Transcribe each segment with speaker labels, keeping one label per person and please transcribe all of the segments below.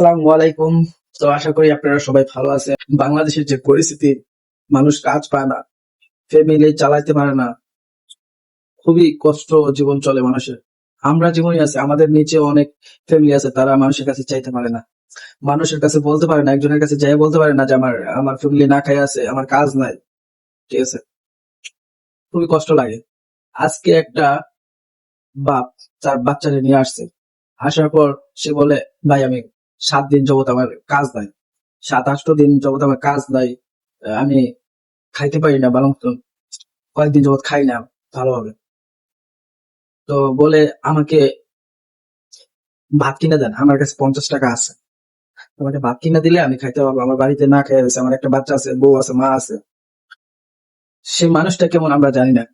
Speaker 1: আসসালামু আলাইকুম। তো আশা করি আপনারা সবাই ভালো আছেন। বাংলাদেশের যে পরিস্থিতি, মানুষ কাজ পায় না, ফ্যামিলি চালাইতে পারে না, খুবই কষ্ট জীবন চলে মানুষের। আমরা জীবনই আছে, আমাদের নিচে অনেক ফ্যামিলি আছে, তারা মানুষের কাছে চাইতে পারে না, মানুষের কাছে বলতে পারে না, একজনের কাছে যাই বলতে পারে না যে আমার আমার ফ্যামিলি না খাই আছে, আমার কাজ নাই। ঠিক আছে, খুবই কষ্ট লাগে। আজকে একটা বাপ তার বাচ্চাকে নিয়ে আসছে, আসার পর সে বলে, ভাই আমি 7 দিন যাবত আমার কাজ নাই, 7-8 দিন যাবত আমার কাজ নাই, আমি খাইতে পারি না, বরং কয়েকদিন যাবত খাই না ভালোভাবে। তো বলে আমাকে ভাত কিনে দেন, আমার কাছে 50 টাকা আছে, আমাকে ভাত কিনে দিলে আমি খাইতে পারবো। আমার বাড়িতে না খেয়ে গেছে, আমার একটা বাচ্চা আছে, বউ আছে, মা আছে। সে মানুষটা কেমন আমরা জানি না,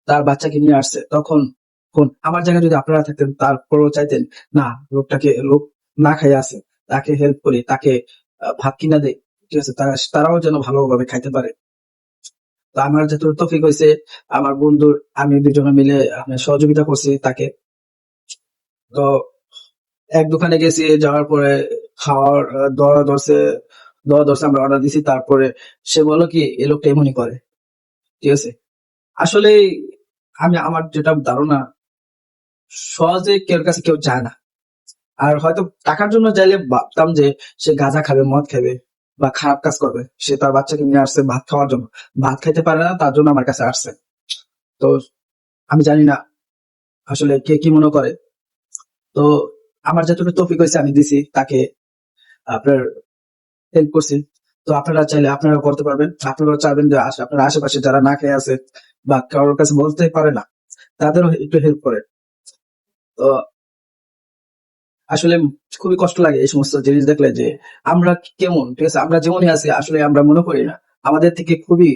Speaker 1: তার বাচ্চাকে নিয়ে আসছে। তখন আমার জায়গায় যদি আপনারা থাকতেন, তারপরও চাইতেন না, লোক না খাই আছে, তাকে হেল্প করি, তাকে ভাত কিনা দেয়। ঠিক আছে, তারাও যেন ভালোভাবে খাইতে পারে। তো আমার যতটুকু তৌফিক হয়েছে, আমার বন্ধুর আমি দুজনে মিলে আমি সহযোগিতা করছি তাকে। তো এক দোকানে গেছি, যাওয়ার পরে খাওয়ার দরা ধরছে, আমরা অর্ডার দিছি। তারপরে সে বললো কি, এ লোকটা এমনই করে। ঠিক আছে, আসলে আমার যেটা ধারণা, সহজে কেউ কাছে কেউ যায় না। আর হয়তো টাকার জন্য চাইলে ভাবতাম যে সে গাঁজা খাবে, মদ খাবে, বা খারাপ কাজ করবে। সে তার বাচ্চাকে নিয়ে আসছে ভাত খাওয়ার জন্য, ভাত খাইতে পারে না, তার জন্য আমার কাছে আসছে। তো আমি জানি না আসলে কে কি মনে করে। তো আমার যতটুকু তৌফিক হয়েছে আমি দিছি তাকে, আপনার হেল্প করছি। তো আপনারা চাইলে আপনারা করতে পারবেন। আপনারা চাইবেন যে আপনার আশেপাশে যারা না খেয়ে আছে বা কারোর কাছে বলতে পারে না, তাদেরও একটু হেল্প করে। তো আসলে খুবই কষ্ট লাগে এই সমস্ত জিনিস দেখলে, যে আমরা কেমন, ঠিক আছে, আমরা যেমনই আছি আসলে আমরা মনে করি না, আমাদের থেকে খুবই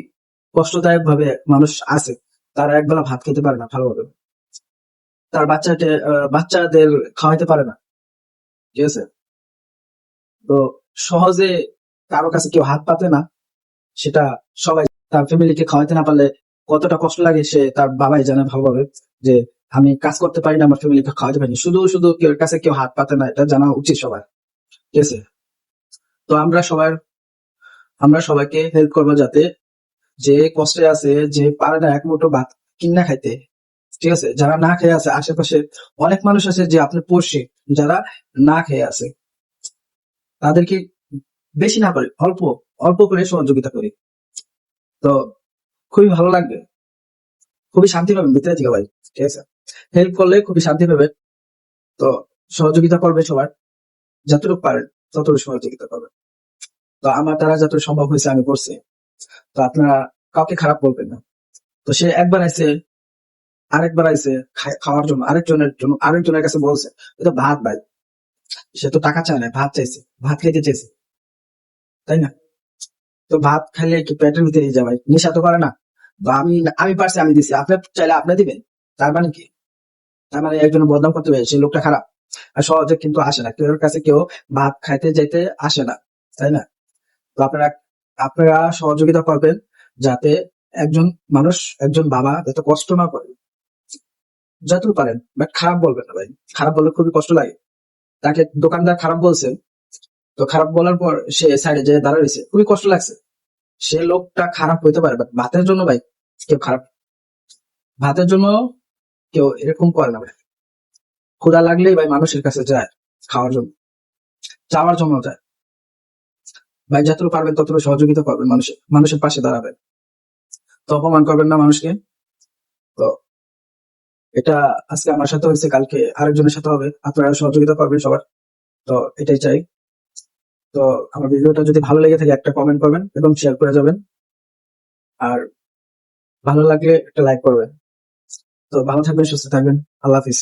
Speaker 1: কষ্টদায়ক ভাবে মানুষ আছে, তারা একবেলা ভাত খেতে পারে না ভালোভাবে, তার বাচ্চাদের খাওয়াইতে পারে না। ঠিক আছে, তো সহজে কারো কাছে কেউ হাত পাতে না, সেটা সবাই। তার ফ্যামিলিকে খাওয়াইতে না পারলে কতটা কষ্ট লাগে সে তার বাবাই জানে ভালোভাবে, যে আমি কাজ করতে পারি না, আমার ফ্যামিলিকে খাওয়াতে পারি না। শুধু শুধু কেউ কাছে কেউ হাত পাতে না, এটা জানা উচিত সবার। ঠিক আছে, তো আমরা সবাইকে হেল্প করবো, যাতে যে কষ্টে আছে, যে পারে না এক মুঠো ভাত কিনা খাইতে। ঠিক আছে, যারা না খেয়ে আছে, আশেপাশে অনেক মানুষ আছে যে আপনার পড়শি, যারা না খেয়ে আছে, তাদেরকে বেশি না করে অল্প অল্প করে সহযোগিতা করি। তো খুবই ভালো লাগবে, খুবই শান্তি পাবেন ভিতরে থেকে ভাই। ঠিক আছে, হেল্প করলে খুবই শান্তি পাবেন। তো সহযোগিতা করবে সবার, যতটুকু পারেন ততটুকু সহযোগিতা করবেন। তো আমার দ্বারা যতটুকু সম্ভব হয়েছে আমি করছি। তো আপনারা কাউকে খারাপ বলবেন না। তো সে একবার আইছে, আরেকবার আইছে খাওয়ার জন্য, আরেকজনের কাছে বলছে, এটা ভাত ভাই, সে তো টাকা চায় না, ভাত চাইছে, ভাত খাইতে চাইছে, তাই না? তো ভাত খাইলে কি পেটের ভিতরে যায় ভাই, নেশা তো করে না। তো আমি পারছি, আমি দিছি, আপনি চাইলে আপনি দিবেন। তার মানে কি, তার মানে একজনের বদনাম করতে হবে, সেই লোকটা খারাপ। আর সহজে কিন্তু আসে না, কেউ কাছে কেউ ভাত খাইতে যাইতে আসে না, তাই না? তো আপনারা সহযোগিতা করবেন, যাতে একজন মানুষ, একজন বাবা যাতে কষ্ট না করে, যতটুকু পারেন। বাট খারাপ বলবেন না ভাই, খারাপ বললে খুবই কষ্ট লাগে। তাকে দোকানদার খারাপ বলছে, তো খারাপ বলার পর সে সাইডে যেয়ে দাঁড়াইছে, খুবই কষ্ট লাগছে। সে লোকটা খারাপ হইতে পারে, বাট ভাতের জন্য ভাই কেউ খারাপ, ভাতের জন্য কেউ এরকম করে না ভাই। ক্ষুধা লাগলেই ভাই মানুষের কাছে যায়, খাওয়ার জন্য, চাওয়ার জন্য যায়। ভাই যতটুকু পারবেন ততটুকু সহযোগিতা করবেন, মানুষের পাশে দাঁড়াবেন। তো অপমান করবেন না মানুষকে। তো এটা আজকে আমার সাথে হয়েছে, কালকে আরেকজনের সাথে হবে, আপনারা সহযোগিতা করবেন সবার। তো এটাই চাই। তো আমার ভিডিওটা যদি ভালো লেগে থাকে, একটা কমেন্ট করবেন এবং শেয়ার করে যাবেন। আর ভালো লাগলে একটা লাইক করবেন। তো ভালো থাকবেন, সুস্থ থাকবেন, আল্লাহ হাফিজ।